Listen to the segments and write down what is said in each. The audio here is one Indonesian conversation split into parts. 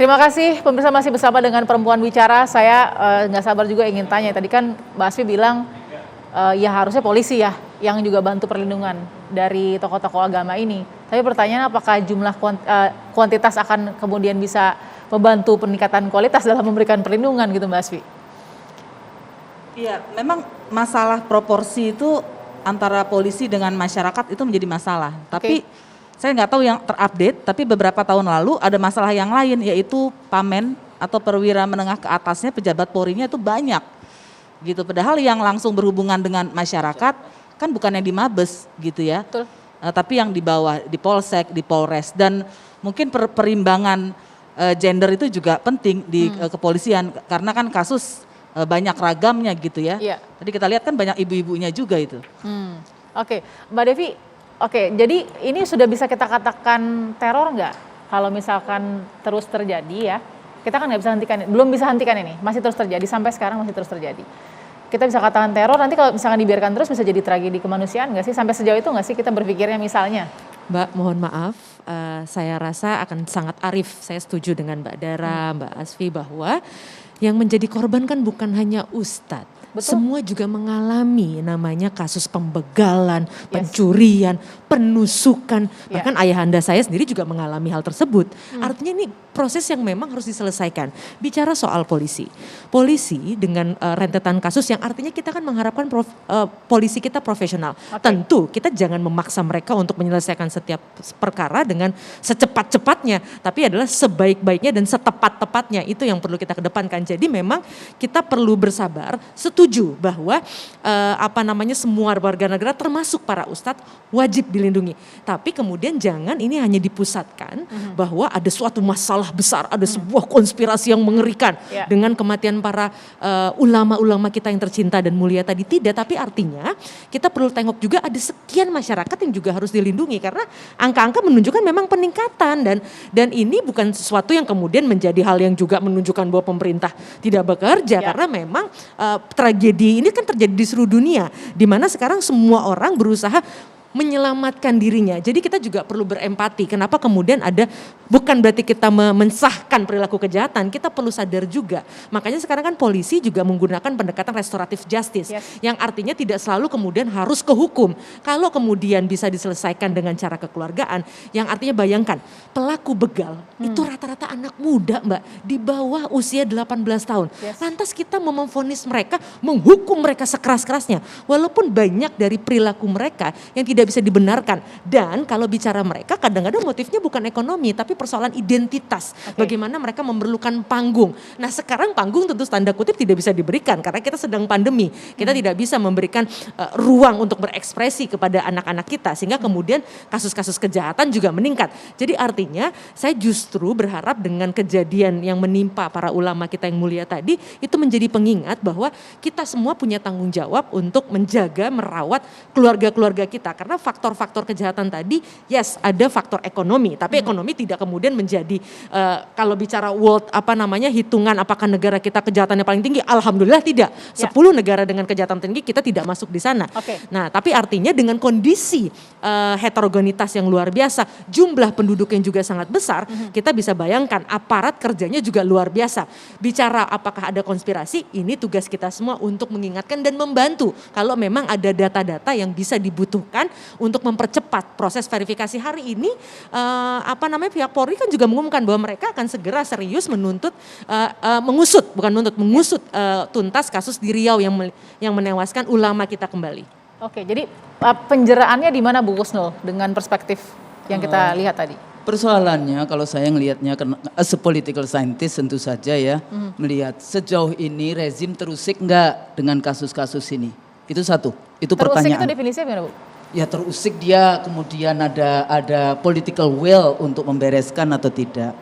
Terima kasih pemirsa, masih bersama dengan Perempuan Bicara. Saya nggak sabar juga ingin tanya. Tadi kan Mbak Asfi bilang ya harusnya polisi ya yang juga bantu perlindungan dari tokoh-tokoh agama ini. Tapi pertanyaan apakah jumlah kuantitas akan kemudian bisa membantu peningkatan kualitas dalam memberikan perlindungan gitu Mbak Asfi? Iya, memang masalah proporsi itu antara polisi dengan masyarakat itu menjadi masalah. Tapi saya nggak tahu yang terupdate, tapi beberapa tahun lalu ada masalah yang lain, yaitu Pamen atau perwira menengah ke atasnya pejabat Polri-nya itu banyak gitu. Padahal yang langsung berhubungan dengan masyarakat kan bukan yang di Mabes gitu ya. Betul. Tapi yang di bawah, di Polsek, di Polres, dan mungkin perimbangan gender itu juga penting di kepolisian karena kan kasus banyak ragamnya gitu ya. Iya. Tadi kita lihat kan banyak ibu-ibunya juga itu. Oke, Mbak Devi. Oke, jadi ini sudah bisa kita katakan teror nggak? Kalau misalkan terus terjadi ya, kita kan nggak bisa hentikan, belum bisa hentikan ini, masih terus terjadi, sampai sekarang masih terus terjadi. Kita bisa katakan teror, nanti kalau misalkan dibiarkan terus bisa jadi tragedi kemanusiaan nggak sih? Sampai sejauh itu nggak sih kita berpikirnya misalnya? Mbak, mohon maaf, saya rasa akan sangat arif, saya setuju dengan Mbak Dara, Mbak Asfi bahwa yang menjadi korban kan bukan hanya ustadz. Betul. Semua juga mengalami namanya kasus pembegalan, pencurian, penusukan. Bahkan ayahanda saya sendiri juga mengalami hal tersebut. Artinya ini proses yang memang harus diselesaikan. Bicara soal polisi. Polisi dengan rentetan kasus yang artinya kita kan mengharapkan polisi kita profesional. Tentu kita jangan memaksa mereka untuk menyelesaikan setiap perkara dengan secepat-cepatnya. Tapi adalah sebaik-baiknya dan setepat-tepatnya. Itu yang perlu kita kedepankan. Jadi memang kita perlu bersabar, setuju bahwa semua warga negara termasuk para ustadz wajib dilindungi. Tapi kemudian jangan ini hanya dipusatkan bahwa ada suatu masalah besar, ada sebuah konspirasi yang mengerikan dengan kematian para ulama-ulama kita yang tercinta dan mulia tadi. Tidak, tapi artinya kita perlu tengok juga ada sekian masyarakat yang juga harus dilindungi karena angka-angka menunjukkan memang peningkatan dan ini bukan sesuatu yang kemudian menjadi hal yang juga menunjukkan bahwa pemerintah tidak bekerja karena memang tragedi ini kan terjadi di seluruh dunia di mana sekarang semua orang berusaha menyelamatkan dirinya. Jadi kita juga perlu berempati. Kenapa kemudian ada, bukan berarti kita mensahkan perilaku kejahatan, kita perlu sadar juga. Makanya sekarang kan polisi juga menggunakan pendekatan restoratif justice. Yang artinya tidak selalu kemudian harus ke hukum. Kalau kemudian bisa diselesaikan dengan cara kekeluargaan, yang artinya bayangkan, pelaku begal itu rata-rata anak muda Mbak, di bawah usia 18 tahun. Lantas kita memvonis mereka, menghukum mereka sekeras-kerasnya. Walaupun banyak dari perilaku mereka yang tidak bisa dibenarkan. Dan kalau bicara mereka kadang-kadang motifnya bukan ekonomi tapi persoalan identitas. Bagaimana mereka memerlukan panggung. Nah sekarang panggung tentu tanda kutip tidak bisa diberikan karena kita sedang pandemi. Kita tidak bisa memberikan ruang untuk berekspresi kepada anak-anak kita sehingga kemudian kasus-kasus kejahatan juga meningkat. Jadi artinya saya justru berharap dengan kejadian yang menimpa para ulama kita yang mulia tadi itu menjadi pengingat bahwa kita semua punya tanggung jawab untuk menjaga, merawat keluarga-keluarga kita karena faktor-faktor kejahatan tadi, ada faktor ekonomi, tapi ekonomi tidak kemudian menjadi kalau bicara world hitungan apakah negara kita kejahatannya paling tinggi, alhamdulillah tidak. 10 negara dengan kejahatan tinggi kita tidak masuk di sana. Nah, tapi artinya dengan kondisi heterogenitas yang luar biasa, jumlah penduduk yang juga sangat besar, kita bisa bayangkan aparat kerjanya juga luar biasa. Bicara apakah ada konspirasi, ini tugas kita semua untuk mengingatkan dan membantu kalau memang ada data-data yang bisa dibutuhkan untuk mempercepat proses verifikasi. Hari ini pihak Polri kan juga mengumumkan bahwa mereka akan segera serius mengusut tuntas kasus di Riau yang menewaskan ulama kita kembali. Oke, jadi penjeraannya di mana Bu Kusnul dengan perspektif yang kita lihat tadi? Persoalannya kalau saya ngelihatnya as a political scientist tentu saja ya, melihat sejauh ini rezim terusik enggak dengan kasus-kasus ini. Itu satu, itu pertanyaan. Terusik itu definisinya gimana Bu? Ya terusik dia kemudian ada political will untuk membereskan atau tidak.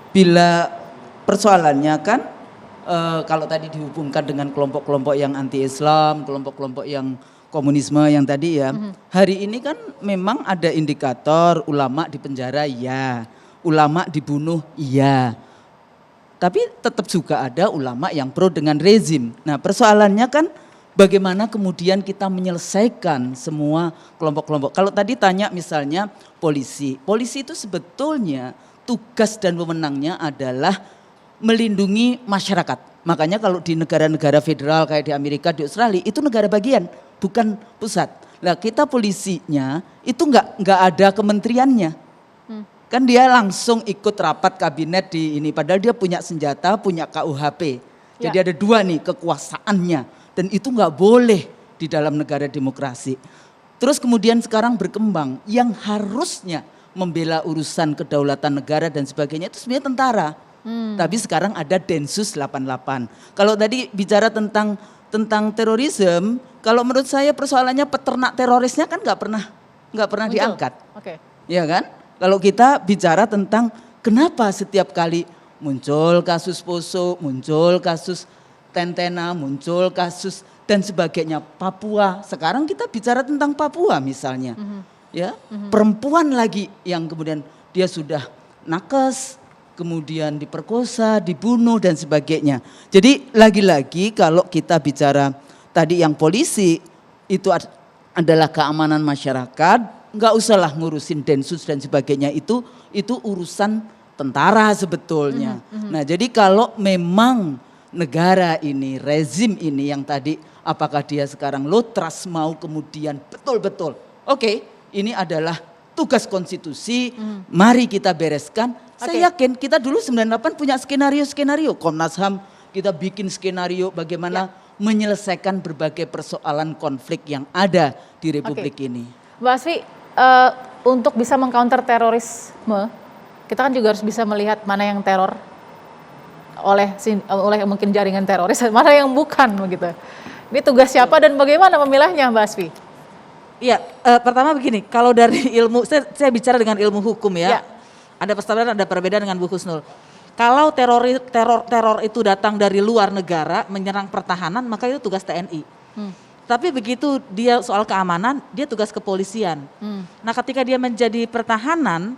Bila persoalannya kan kalau tadi dihubungkan dengan kelompok-kelompok yang anti-Islam, kelompok-kelompok yang komunisme yang tadi ya. Hari ini kan memang ada indikator ulama di penjara ulama dibunuh Tapi tetap juga ada ulama yang pro dengan rezim. Nah persoalannya kan bagaimana kemudian kita menyelesaikan semua kelompok-kelompok. Kalau tadi tanya misalnya polisi itu sebetulnya tugas dan wewenangnya adalah melindungi masyarakat. Makanya kalau di negara-negara federal kayak di Amerika, di Australia itu negara bagian, bukan pusat. Lah kita polisinya itu nggak ada kementeriannya. Kan dia langsung ikut rapat kabinet di ini, padahal dia punya senjata, punya KUHP. Jadi ada dua nih kekuasaannya, dan itu nggak boleh di dalam negara demokrasi. Terus kemudian sekarang berkembang yang harusnya membela urusan kedaulatan negara dan sebagainya itu sebenarnya tentara. Tapi sekarang ada Densus 88. Kalau tadi bicara tentang terorisme, kalau menurut saya persoalannya peternak terorisnya kan nggak pernah diangkat. Oke. Ya kan? Kalau kita bicara tentang kenapa setiap kali muncul kasus Poso, muncul kasus Tentena, muncul kasus dan sebagainya Papua. Sekarang kita bicara tentang Papua misalnya. Ya, perempuan lagi yang kemudian dia sudah nakes, kemudian diperkosa, dibunuh dan sebagainya. Jadi lagi-lagi kalau kita bicara tadi yang polisi itu adalah keamanan masyarakat, nggak usahlah ngurusin Densus dan sebagainya, itu urusan tentara sebetulnya. Nah jadi kalau memang negara ini, rezim ini yang tadi apakah dia sekarang low trust mau kemudian betul-betul oke, ini adalah tugas konstitusi, mari kita bereskan. Saya yakin kita dulu 98 punya skenario-skenario, Komnas HAM kita bikin skenario bagaimana menyelesaikan berbagai persoalan konflik yang ada di Republik ini. Mbak Asfi, untuk bisa mengcounter terorisme, kita kan juga harus bisa melihat mana yang teror oleh mungkin jaringan teroris, mana yang bukan begitu. Ini tugas siapa dan bagaimana memilahnya, Mbak Asfi? Iya, pertama begini, kalau dari ilmu, saya bicara dengan ilmu hukum ya. Ada persamaan, ada perbedaan dengan Bu Husnul. Kalau teror itu datang dari luar negara menyerang pertahanan, maka itu tugas TNI. Tapi begitu dia soal keamanan, dia tugas kepolisian. Nah, ketika dia menjadi pertahanan,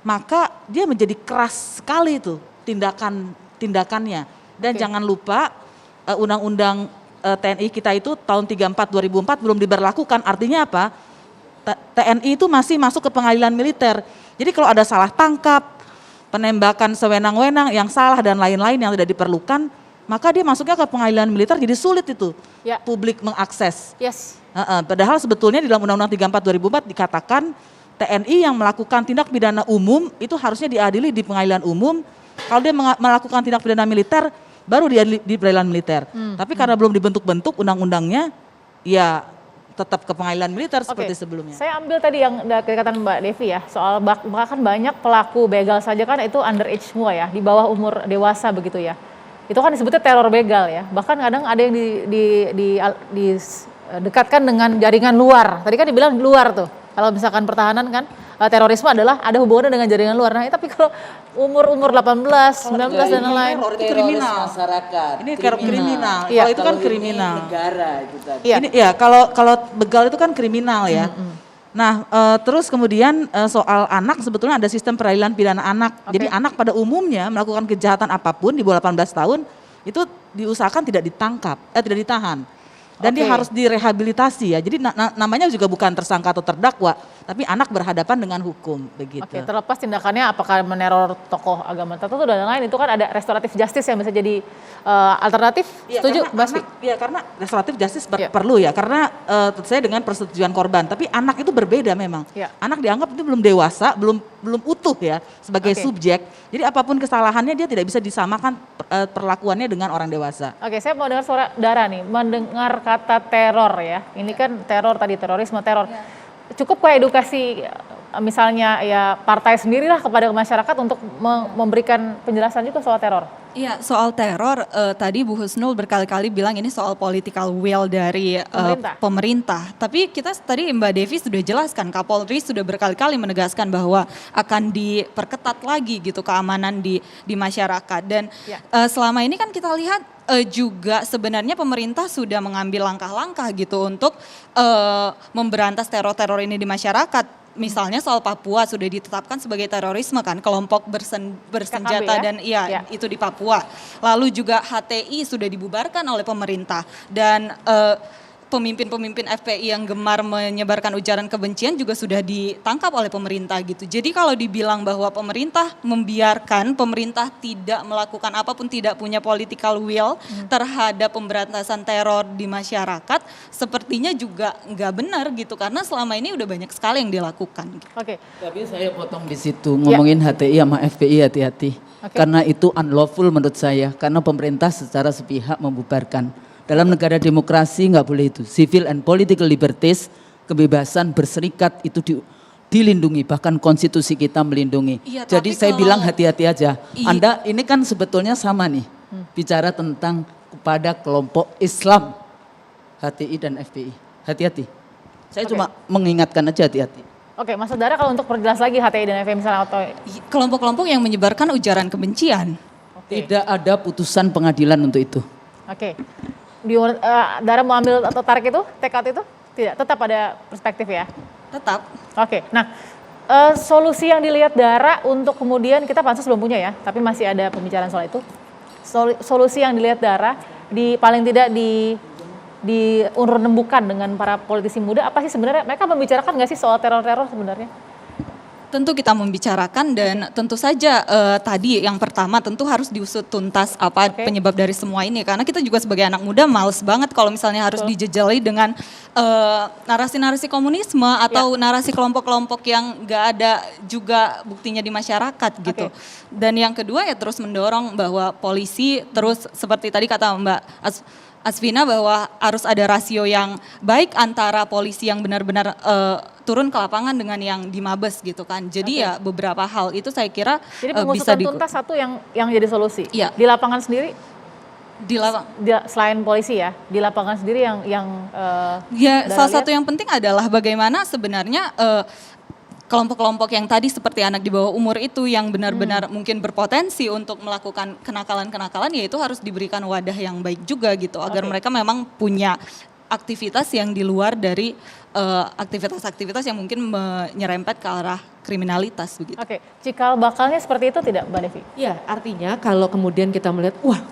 maka dia menjadi keras sekali itu tindakannya. Dan jangan lupa undang-undang TNI kita itu tahun 34 2004 belum diberlakukan. Artinya apa? TNI itu masih masuk ke pengadilan militer. Jadi kalau ada salah tangkap, penembakan sewenang-wenang yang salah dan lain-lain yang tidak diperlukan, maka dia masuknya ke pengadilan militer, jadi sulit itu publik mengakses. Padahal sebetulnya di dalam Undang-Undang 34 2004 dikatakan TNI yang melakukan tindak pidana umum itu harusnya diadili di pengadilan umum. Kalau dia melakukan tindak pidana militer, baru diadili di pengadilan militer. Tapi karena belum dibentuk-bentuk undang-undangnya, ya tetap ke pengadilan militer seperti sebelumnya. Saya ambil tadi yang dikatakan Mbak Devi ya, soal bahkan banyak pelaku begal saja kan itu underage semua ya, di bawah umur dewasa begitu ya. Itu kan disebutnya teror begal ya. Bahkan kadang ada yang didekatkan dengan jaringan luar. Tadi kan dibilang luar tuh. Kalau misalkan pertahanan kan terorisme adalah ada hubungannya dengan jaringan luar. Nah, tapi kalau umur 18, 19 dan lain-lain. Itu kriminal. Masyarakat. Ini kriminal. Iya. Kalau itu kan kriminal. Ini negara gitu. Ini ya kalau begal itu kan kriminal ya. Nah, terus kemudian soal anak sebetulnya ada sistem peradilan pidana anak. Jadi anak pada umumnya melakukan kejahatan apapun di bawah 18 tahun itu diusahakan tidak ditahan. Dan dia harus direhabilitasi ya. Jadi namanya juga bukan tersangka atau terdakwa, tapi anak berhadapan dengan hukum begitu. Terlepas tindakannya apakah meneror tokoh agama tertentu dan lain-lain, itu kan ada restoratif justice yang bisa jadi alternatif. Setuju, Mbak Asfi? Iya, karena restoratif justice perlu ya, karena tentu saja dengan persetujuan korban. Tapi anak itu berbeda memang. Anak dianggap itu belum dewasa, belum utuh ya sebagai subjek. Jadi apapun kesalahannya dia tidak bisa disamakan perlakuannya dengan orang dewasa. Saya mau dengar suara Dara nih, mendengar kata teror ya. Ini kan teror tadi, terorisme, teror. Cukup kayak edukasi misalnya ya partai sendirilah kepada masyarakat untuk memberikan penjelasan juga soal teror. Iya, soal teror tadi Bu Husnul berkali-kali bilang ini soal political will dari pemerintah. Tapi kita tadi Mbak Devi sudah jelaskan, Kapolri sudah berkali-kali menegaskan bahwa akan diperketat lagi gitu keamanan di masyarakat. Dan selama ini kan kita lihat juga sebenarnya pemerintah sudah mengambil langkah-langkah gitu untuk memberantas teror-teror ini di masyarakat. Misalnya soal Papua sudah ditetapkan sebagai terorisme kan, kelompok bersenjata dan itu di Papua. Lalu juga HTI sudah dibubarkan oleh pemerintah dan pemimpin-pemimpin FPI yang gemar menyebarkan ujaran kebencian juga sudah ditangkap oleh pemerintah gitu. Jadi kalau dibilang bahwa pemerintah membiarkan, pemerintah tidak melakukan apapun, tidak punya political will terhadap pemberantasan teror di masyarakat, sepertinya juga nggak benar gitu, karena selama ini udah banyak sekali yang dilakukan. Oke. Tapi saya potong di situ, ngomongin HTI sama FPI hati-hati. Karena itu unlawful menurut saya, karena pemerintah secara sepihak membubarkan. Dalam negara demokrasi nggak boleh itu. Civil and political liberties, kebebasan berserikat itu dilindungi, bahkan konstitusi kita melindungi. Iya, jadi tapi saya kalau- bilang hati-hati aja. Anda ini kan sebetulnya sama nih, bicara tentang kepada kelompok Islam, HTI dan FPI. Hati-hati. Saya cuma mengingatkan aja hati-hati. Oke, Mas Saudara kalau untuk perjelas lagi HTI dan FPI misalnya atau Kelompok-kelompok yang menyebarkan ujaran kebencian. Tidak ada putusan pengadilan untuk itu. oke. Dara mau ambil atau tarik itu, take out itu? Tidak, tetap ada perspektif ya. Tetap. Oke, nah solusi yang dilihat Dara untuk kemudian kita pansus belum punya ya, tapi masih ada pembicaraan soal itu. Solusi yang dilihat Dara paling tidak diurun-rembukan dengan para politisi muda apa sih sebenarnya? Mereka membicarakan nggak sih soal teror-teror sebenarnya? Tentu kita membicarakan dan tentu saja tadi yang pertama tentu harus diusut tuntas apa penyebab dari semua ini, karena kita juga sebagai anak muda males banget kalau misalnya harus dijejali dengan narasi-narasi komunisme atau narasi kelompok-kelompok yang nggak ada juga buktinya di masyarakat gitu. Dan yang kedua ya terus mendorong bahwa polisi terus seperti tadi kata Mbak Asvina bahwa harus ada rasio yang baik antara polisi yang benar-benar turun ke lapangan dengan yang di Mabes gitu kan. Jadi ya beberapa hal itu saya kira Jadi bisa pengusutan tuntas satu yang jadi solusi. Iya. Di lapangan sendiri dilakukan. selain polisi ya, di lapangan sendiri yang Ya, Dara salah lihat? satu yang penting adalah bagaimana sebenarnya kelompok-kelompok yang tadi seperti anak di bawah umur itu yang benar-benar mungkin berpotensi untuk melakukan kenakalan-kenakalan, ya itu harus diberikan wadah yang baik juga gitu agar mereka memang punya aktivitas yang di luar dari aktivitas-aktivitas yang mungkin menyerempet ke arah kriminalitas begitu. Oke, cikal bakalnya seperti itu tidak Mbak Devi? Ya, artinya kalau kemudian kita melihat, wah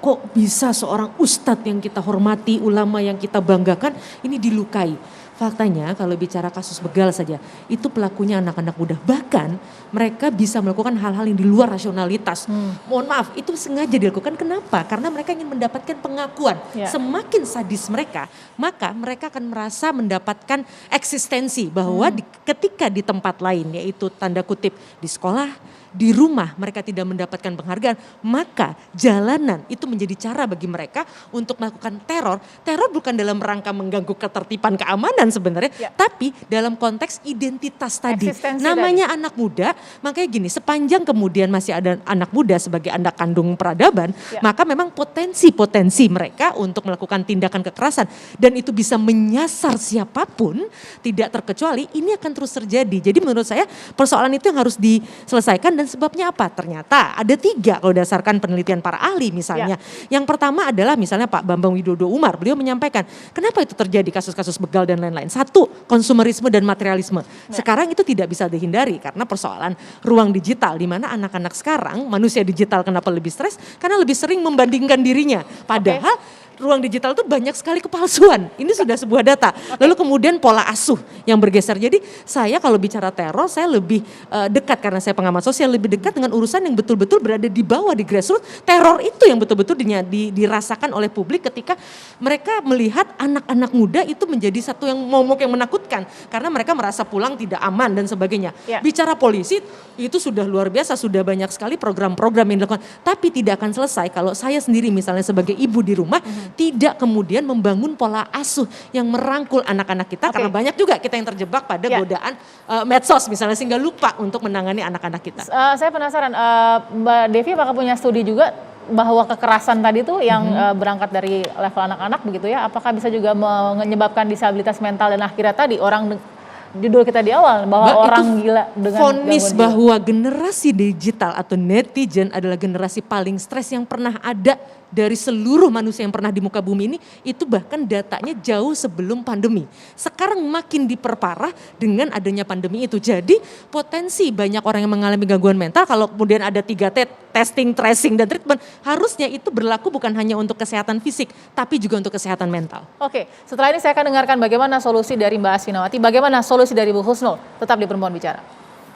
kok bisa seorang ustadz yang kita hormati, ulama yang kita banggakan, ini dilukai. Faktanya kalau bicara kasus begal saja, itu pelakunya anak-anak muda. Bahkan mereka bisa melakukan hal-hal yang di luar rasionalitas. Mohon maaf, itu sengaja dilakukan. Kenapa? Karena mereka ingin mendapatkan pengakuan. Ya. Semakin sadis mereka, maka mereka akan merasa mendapatkan eksistensi. Bahwa ketika di tempat lain, yaitu tanda kutip di sekolah, di rumah mereka tidak mendapatkan penghargaan, maka jalanan itu menjadi cara bagi mereka untuk melakukan teror. Teror bukan dalam rangka mengganggu ketertiban keamanan sebenarnya, tapi dalam konteks identitas tadi. Eksistensi Namanya anak muda, makanya gini, sepanjang kemudian masih ada anak muda sebagai anak kandung peradaban, maka memang potensi-potensi mereka untuk melakukan tindakan kekerasan dan itu bisa menyasar siapapun, tidak terkecuali ini akan terus terjadi. Jadi menurut saya persoalan itu yang harus diselesaikan. Dan sebabnya apa? Ternyata ada 3 kalau berdasarkan penelitian para ahli misalnya. Yang pertama adalah misalnya Pak Bambang Widodo Umar, beliau menyampaikan kenapa itu terjadi kasus-kasus begal dan lain-lain. 1, konsumerisme dan materialisme. Sekarang itu tidak bisa dihindari karena persoalan ruang digital di mana anak-anak sekarang manusia digital kenapa lebih stres? Karena lebih sering membandingkan dirinya. Padahal ruang digital itu banyak sekali kepalsuan. Ini sudah sebuah data. Lalu kemudian pola asuh yang bergeser. Jadi saya kalau bicara teror, saya lebih dekat karena saya pengamat sosial, lebih dekat dengan urusan yang betul-betul berada di bawah, di grassroots. Teror itu yang betul-betul dirasakan oleh publik ketika mereka melihat anak-anak muda itu menjadi satu yang momok yang menakutkan. Karena mereka merasa pulang tidak aman dan sebagainya. Bicara polisi, itu sudah luar biasa, sudah banyak sekali program-program yang dilakukan. Tapi tidak akan selesai kalau saya sendiri misalnya sebagai ibu di rumah, tidak kemudian membangun pola asuh yang merangkul anak-anak kita, karena banyak juga kita yang terjebak pada godaan medsos misalnya sehingga lupa untuk menangani anak-anak kita. Saya penasaran, Mbak Devi apakah punya studi juga bahwa kekerasan tadi tuh yang berangkat dari level anak-anak begitu ya, apakah bisa juga menyebabkan disabilitas mental dan akhirnya tadi orang judul kita di awal bahwa Mbak, orang itu gila dengan vonis gangguan jiwa. bahwa generasi digital atau netizen adalah generasi paling stres yang pernah ada dari seluruh manusia yang pernah di muka bumi ini, itu bahkan datanya jauh sebelum pandemi. Sekarang makin diperparah dengan adanya pandemi itu. Jadi potensi banyak orang yang mengalami gangguan mental, kalau kemudian ada 3T, testing, tracing, dan treatment, harusnya itu berlaku bukan hanya untuk kesehatan fisik, tapi juga untuk kesehatan mental. Oke, setelah ini saya akan dengarkan bagaimana solusi dari Mbak Asfinawati, bagaimana solusi dari Bu Husnul. Tetap di Perempuan Bicara.